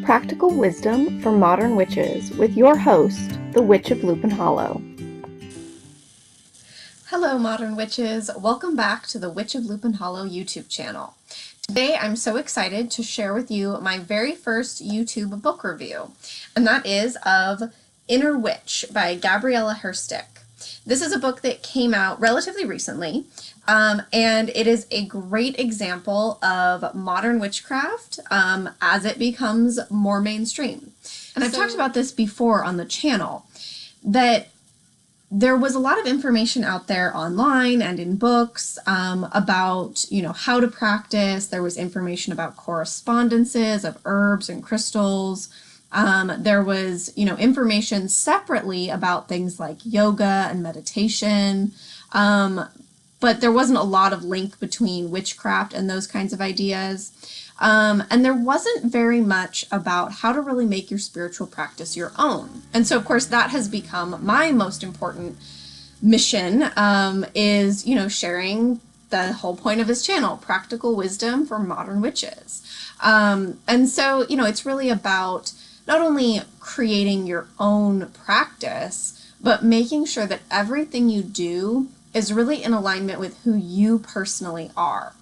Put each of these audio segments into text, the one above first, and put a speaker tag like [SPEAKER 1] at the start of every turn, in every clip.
[SPEAKER 1] Practical Wisdom for Modern Witches with your host, the Witch of Lupin Hollow.
[SPEAKER 2] Hello, Modern Witches. Welcome back to the Witch of Lupin Hollow YouTube channel. Today, I'm so excited to share with you my very first YouTube book review, and that is of Inner Witch by Gabriela Herstik. This is a book that came out relatively recently, and it is a great example of modern witchcraft as it becomes more mainstream. And I've talked about this before on the channel, that there was a lot of information out there online and in books about, how to practice. There was information about correspondences of herbs and crystals. There was, information separately about things like yoga and meditation. But there wasn't a lot of link between witchcraft and those kinds of ideas. And there wasn't very much about how to really make your spiritual practice your own. And so, of course, that has become my most important mission, is, sharing the whole point of this channel, practical wisdom for modern witches. And so, it's really about not only creating your own practice, but making sure that everything you do is really in alignment with who you personally are.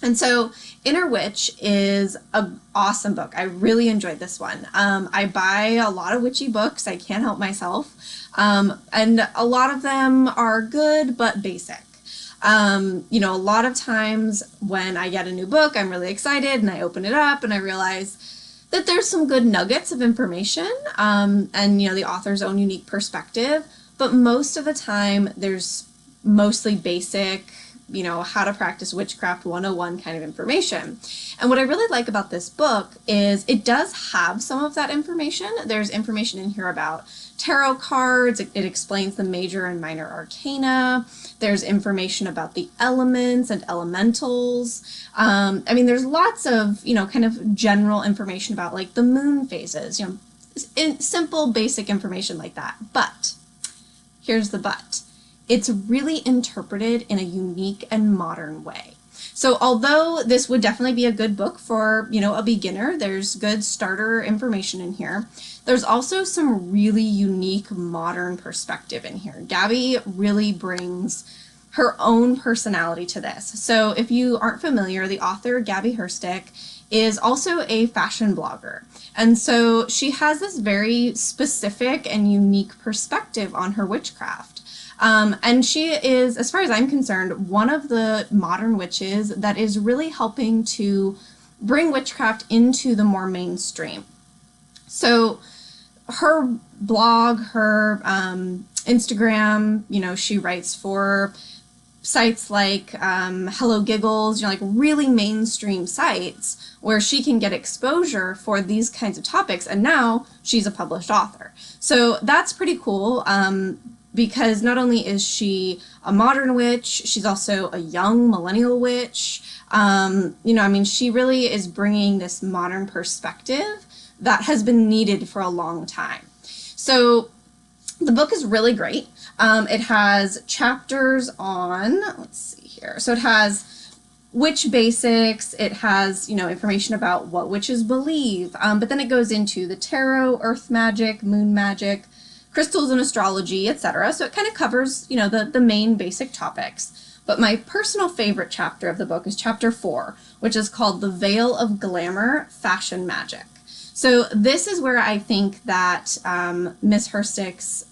[SPEAKER 2] And so Inner Witch is an awesome book. I really enjoyed this one. I buy a lot of witchy books. I can't help myself. And a lot of them are good, but basic. A lot of times when I get a new book, I'm really excited and I open it up and I realize that there's some good nuggets of information, and, the author's own unique perspective. But most of the time, there's mostly basic, how to practice witchcraft 101 kind of information. And what I really like about this book is it does have some of that information. There's information in here about tarot cards. It explains the major and minor arcana. There's information about the elements and elementals. There's lots of, kind of general information about like the moon phases, simple, basic information like that. But here's the but. It's really interpreted in a unique and modern way. So although this would definitely be a good book for, a beginner, there's good starter information in here. There's also some really unique modern perspective in here. Gabby really brings her own personality to this. So if you aren't familiar, the author, Gabby Herstik, is also a fashion blogger. And so she has this very specific and unique perspective on her witchcraft. And she is, as far as I'm concerned, one of the modern witches that is really helping to bring witchcraft into the more mainstream. So her blog, her Instagram, she writes for sites like Hello Giggles, like really mainstream sites where she can get exposure for these kinds of topics. And now she's a published author. So that's pretty cool. Because not only is she a modern witch, she's also a young millennial witch. She really is bringing this modern perspective that has been needed for a long time. So the book is really great. It has chapters on, let's see here. So it has witch basics. It has, information about what witches believe. But then it goes into the tarot, earth magic, moon magic, crystals and astrology, etc. So it kind of covers, the main basic topics. But my personal favorite chapter of the book is chapter 4, which is called The Veil of Glamour, Fashion Magic. So this is where I think that Miss Herstik's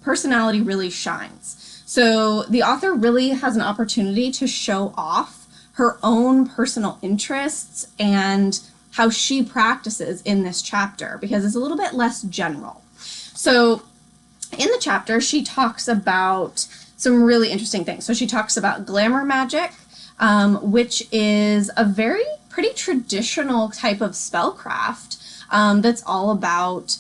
[SPEAKER 2] personality really shines. So the author really has an opportunity to show off her own personal interests and how she practices in this chapter, because it's a little bit less general. So in the chapter, she talks about some really interesting things. So she talks about glamour magic, which is a pretty traditional type of spellcraft that's all about,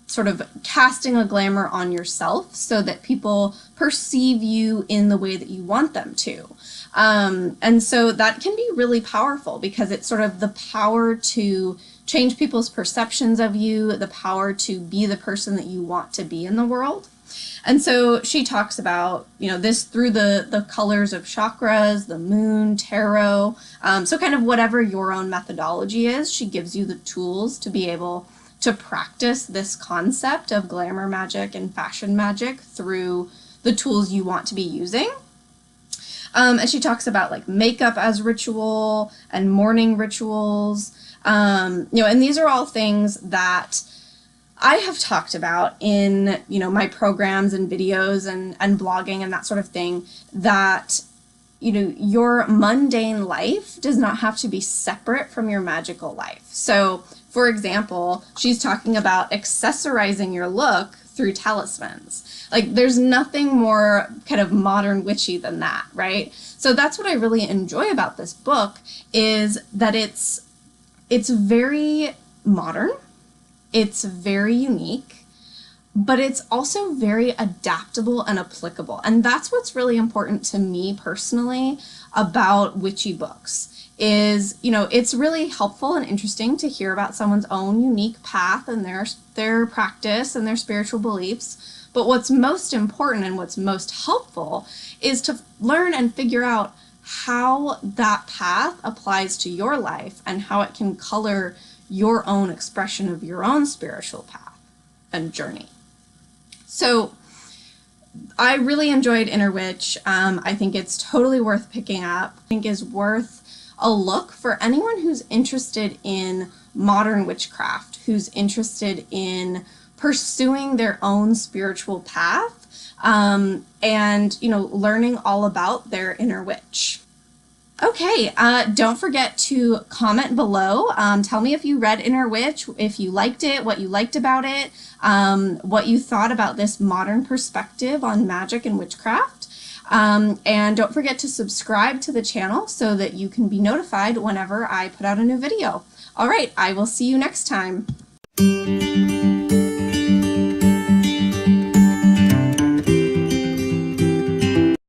[SPEAKER 2] sort of casting a glamour on yourself so that people perceive you in the way that you want them to. And so that can be really powerful because it's sort of the power to change people's perceptions of you, the power to be the person that you want to be in the world. And so she talks about, this through the colors of chakras, the moon, tarot. So kind of whatever your own methodology is, she gives you the tools to be able to practice this concept of glamour magic and fashion magic through the tools you want to be using. And she talks about like makeup as ritual and morning rituals. And these are all things that I have talked about in, my programs and videos and blogging and that sort of thing, that, your mundane life does not have to be separate from your magical life. So, for example, she's talking about accessorizing your look through talismans. Like, there's nothing more kind of modern witchy than that, right? So that's what I really enjoy about this book, is that it's very modern, it's very unique, but it's also very adaptable and applicable. And that's what's really important to me personally about witchy books, is, it's really helpful and interesting to hear about someone's own unique path and their practice and their spiritual beliefs. But what's most important and what's most helpful is to learn and figure out how that path applies to your life and how it can color your own expression of your own spiritual path and journey. So I really enjoyed Inner Witch. I think it's totally worth picking up. I think is worth a look for anyone who's interested in modern witchcraft, who's interested in pursuing their own spiritual path, and learning all about their inner witch. Okay, don't forget to comment below. Tell me if you read Inner Witch, if you liked it, what you liked about it, what you thought about this modern perspective on magic and witchcraft. And don't forget to subscribe to the channel so that you can be notified whenever I put out a new video. All right, I will see you next time.